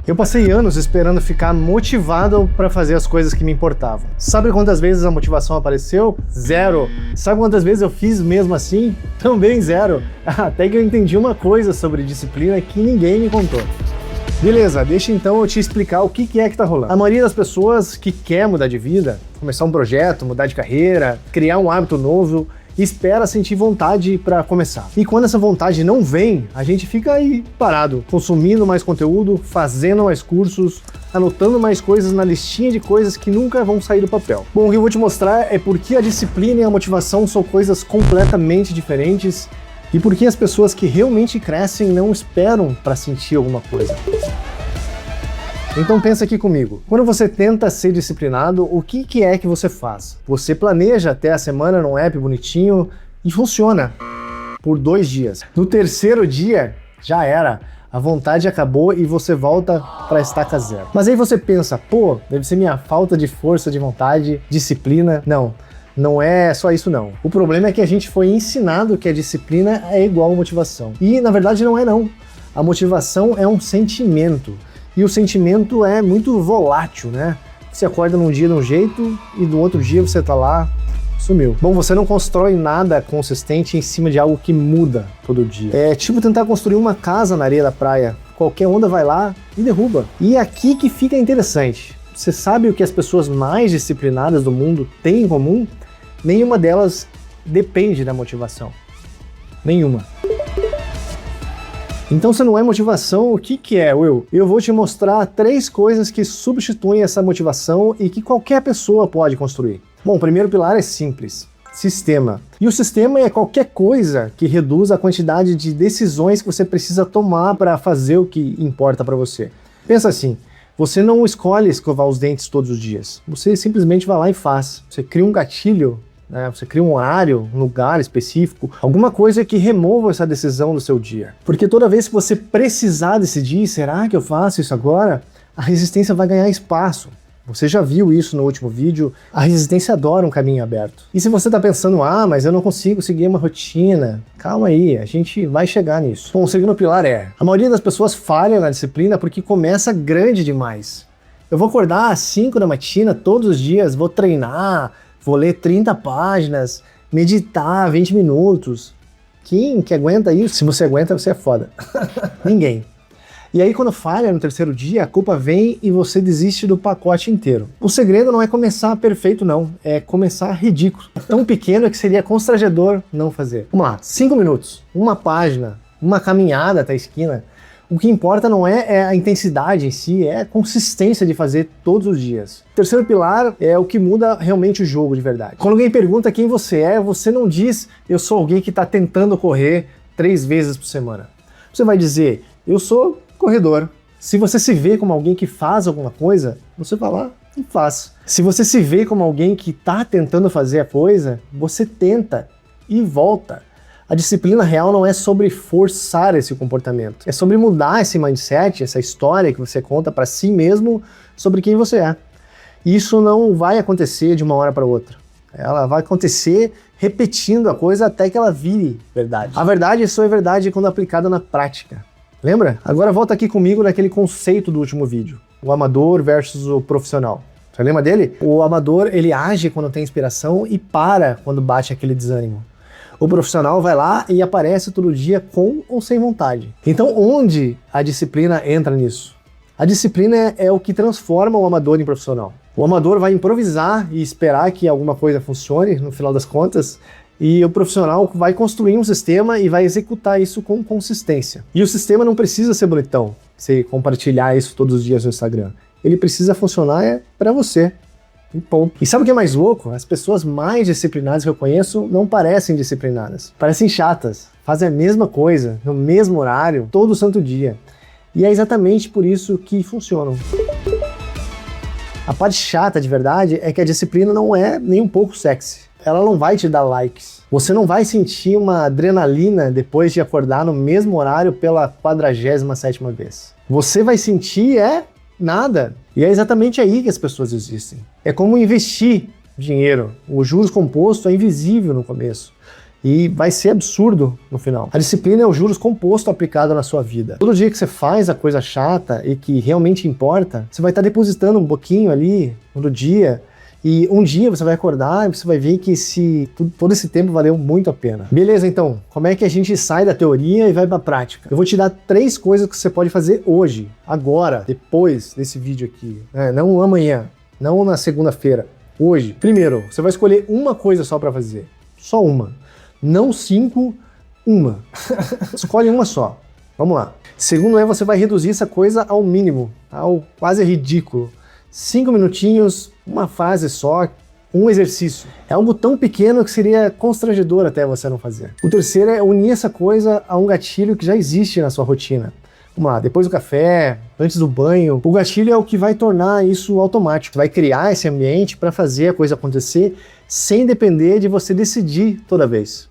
Eu passei anos esperando ficar motivado para fazer as coisas que me importavam. Sabe quantas vezes a motivação apareceu? Zero. Sabe quantas vezes eu fiz mesmo assim? Também zero. Até que eu entendi uma coisa sobre disciplina que ninguém me contou. Beleza, deixa então eu te explicar o que é que tá rolando. A maioria das pessoas que quer mudar de vida, começar um projeto, mudar de carreira, criar um hábito novo, espera sentir vontade para começar. E quando essa vontade não vem, a gente fica aí parado, consumindo mais conteúdo, fazendo mais cursos, anotando mais coisas na listinha de coisas que nunca vão sair do papel. Bom, o que eu vou te mostrar é porque a disciplina e a motivação são coisas completamente diferentes e porque as pessoas que realmente crescem não esperam para sentir alguma coisa. Então pensa aqui comigo, quando você tenta ser disciplinado, o que é que você faz? Você planeja até a semana num app bonitinho e funciona por 2 dias. No terceiro dia, já era. A vontade acabou e você volta para estaca zero. Mas aí você pensa, pô, deve ser minha falta de força de vontade, disciplina. Não é só isso não. O problema é que a gente foi ensinado que a disciplina é igual a motivação. E na verdade não é não. A motivação é um sentimento. E o sentimento é muito volátil, né? Você acorda num dia de um jeito e no outro dia você tá lá, sumiu. Bom, você não constrói nada consistente em cima de algo que muda todo dia. É tipo tentar construir uma casa na areia da praia. Qualquer onda vai lá e derruba. E é aqui que fica interessante. Você sabe o que as pessoas mais disciplinadas do mundo têm em comum? Nenhuma delas depende da motivação. Nenhuma. Então, se não é motivação, o que é, Will? Eu vou te mostrar 3 coisas que substituem essa motivação e que qualquer pessoa pode construir. Bom, o primeiro pilar é simples. Sistema. E o sistema é qualquer coisa que reduza a quantidade de decisões que você precisa tomar para fazer o que importa para você. Pensa assim, você não escolhe escovar os dentes todos os dias. Você simplesmente vai lá e faz. Você cria um gatilho, né? Você cria um horário, um lugar específico, alguma coisa que remova essa decisão do seu dia. Porque toda vez que você precisar decidir, será que eu faço isso agora? A resistência vai ganhar espaço. Você já viu isso no último vídeo, a resistência adora um caminho aberto. E se você está pensando, mas eu não consigo seguir uma rotina, calma aí, a gente vai chegar nisso. Bom, o segundo pilar é, a maioria das pessoas falha na disciplina porque começa grande demais. Eu vou acordar às 5 da matina todos os dias, vou treinar, vou ler 30 páginas, meditar 20 minutos. Quem que aguenta isso? Se você aguenta, você é foda. Ninguém. E aí quando falha no terceiro dia, a culpa vem e você desiste do pacote inteiro. O segredo não é começar perfeito não, é começar ridículo. Tão pequeno que seria constrangedor não fazer. Vamos lá, 5 minutos, uma página, uma caminhada até a esquina. O que importa não é a intensidade em si, é a consistência de fazer todos os dias. O terceiro pilar é o que muda realmente o jogo de verdade. Quando alguém pergunta quem você é, você não diz eu sou alguém que está tentando correr 3 vezes por semana. Você vai dizer eu sou corredor. Se você se vê como alguém que faz alguma coisa, você vai lá e faz. Se você se vê como alguém que está tentando fazer a coisa, você tenta e volta. A disciplina real não é sobre forçar esse comportamento, é sobre mudar esse mindset, essa história que você conta para si mesmo sobre quem você é. E isso não vai acontecer de uma hora para outra. Ela vai acontecer repetindo a coisa até que ela vire verdade. A verdade só é verdade quando aplicada na prática. Lembra? Agora volta aqui comigo naquele conceito do último vídeo. O amador versus o profissional. Você lembra dele? O amador, ele age quando tem inspiração e para quando bate aquele desânimo. O profissional vai lá e aparece todo dia com ou sem vontade. Então onde a disciplina entra nisso? A disciplina é o que transforma o amador em profissional. O amador vai improvisar e esperar que alguma coisa funcione, no final das contas, e o profissional vai construir um sistema e vai executar isso com consistência. E o sistema não precisa ser bonitão, você compartilhar isso todos os dias no Instagram. Ele precisa funcionar para você. E ponto. E sabe o que é mais louco? As pessoas mais disciplinadas que eu conheço não parecem disciplinadas. Parecem chatas. Fazem a mesma coisa, no mesmo horário, todo santo dia. E é exatamente por isso que funcionam. A parte chata de verdade é que a disciplina não é nem um pouco sexy. Ela não vai te dar likes. Você não vai sentir uma adrenalina depois de acordar no mesmo horário pela 47ª vez. Você vai sentir nada. E é exatamente aí que as pessoas existem. É como investir dinheiro. O juros composto é invisível no começo. E vai ser absurdo no final. A disciplina é o juros composto aplicado na sua vida. Todo dia que você faz a coisa chata e que realmente importa, você vai estar depositando um pouquinho ali no dia, e um dia você vai acordar e você vai ver que todo esse tempo valeu muito a pena. Beleza, então, como é que a gente sai da teoria e vai pra prática? Eu vou te dar 3 coisas que você pode fazer hoje, agora, depois desse vídeo aqui. Não amanhã, não na segunda-feira, hoje. Primeiro, você vai escolher uma coisa só pra fazer. Só uma. Não 5, uma. Escolhe uma só. Vamos lá. Segundo você vai reduzir essa coisa ao mínimo, ao quase ridículo. 5 minutinhos, uma frase só, um exercício. É algo tão pequeno que seria constrangedor até você não fazer. O terceiro é unir essa coisa a um gatilho que já existe na sua rotina. Vamos lá, depois do café, antes do banho, o gatilho é o que vai tornar isso automático. Vai criar esse ambiente para fazer a coisa acontecer sem depender de você decidir toda vez.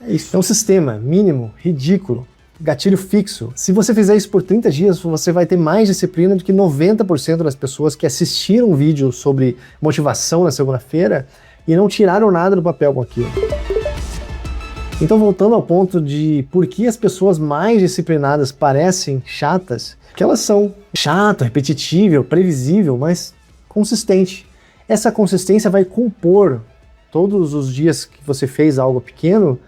É isso. É um sistema mínimo, ridículo, gatilho fixo. Se você fizer isso por 30 dias, você vai ter mais disciplina do que 90% das pessoas que assistiram um vídeo sobre motivação na segunda-feira e não tiraram nada do papel com aquilo. Então, voltando ao ponto de por que as pessoas mais disciplinadas parecem chatas, que elas são chato, repetitível, previsível, mas consistente. Essa consistência vai compor todos os dias que você fez algo pequeno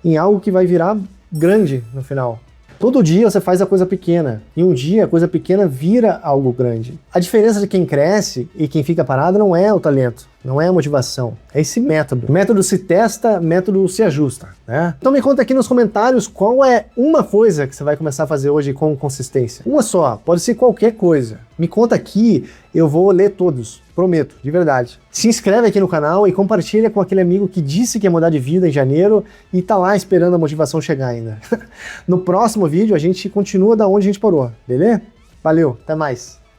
em algo que vai virar grande no final. Todo dia você faz a coisa pequena, e um dia a coisa pequena vira algo grande. A diferença de quem cresce e quem fica parado não é o talento, não é a motivação, é esse método. O método se testa, método se ajusta, né? Então me conta aqui nos comentários qual é uma coisa que você vai começar a fazer hoje com consistência. Uma só, pode ser qualquer coisa. Me conta aqui, eu vou ler todos, prometo, de verdade. Se inscreve aqui no canal e compartilha com aquele amigo que disse que ia mudar de vida em janeiro e tá lá esperando a motivação chegar ainda. No próximo vídeo a gente continua da onde a gente parou, beleza? Valeu, até mais!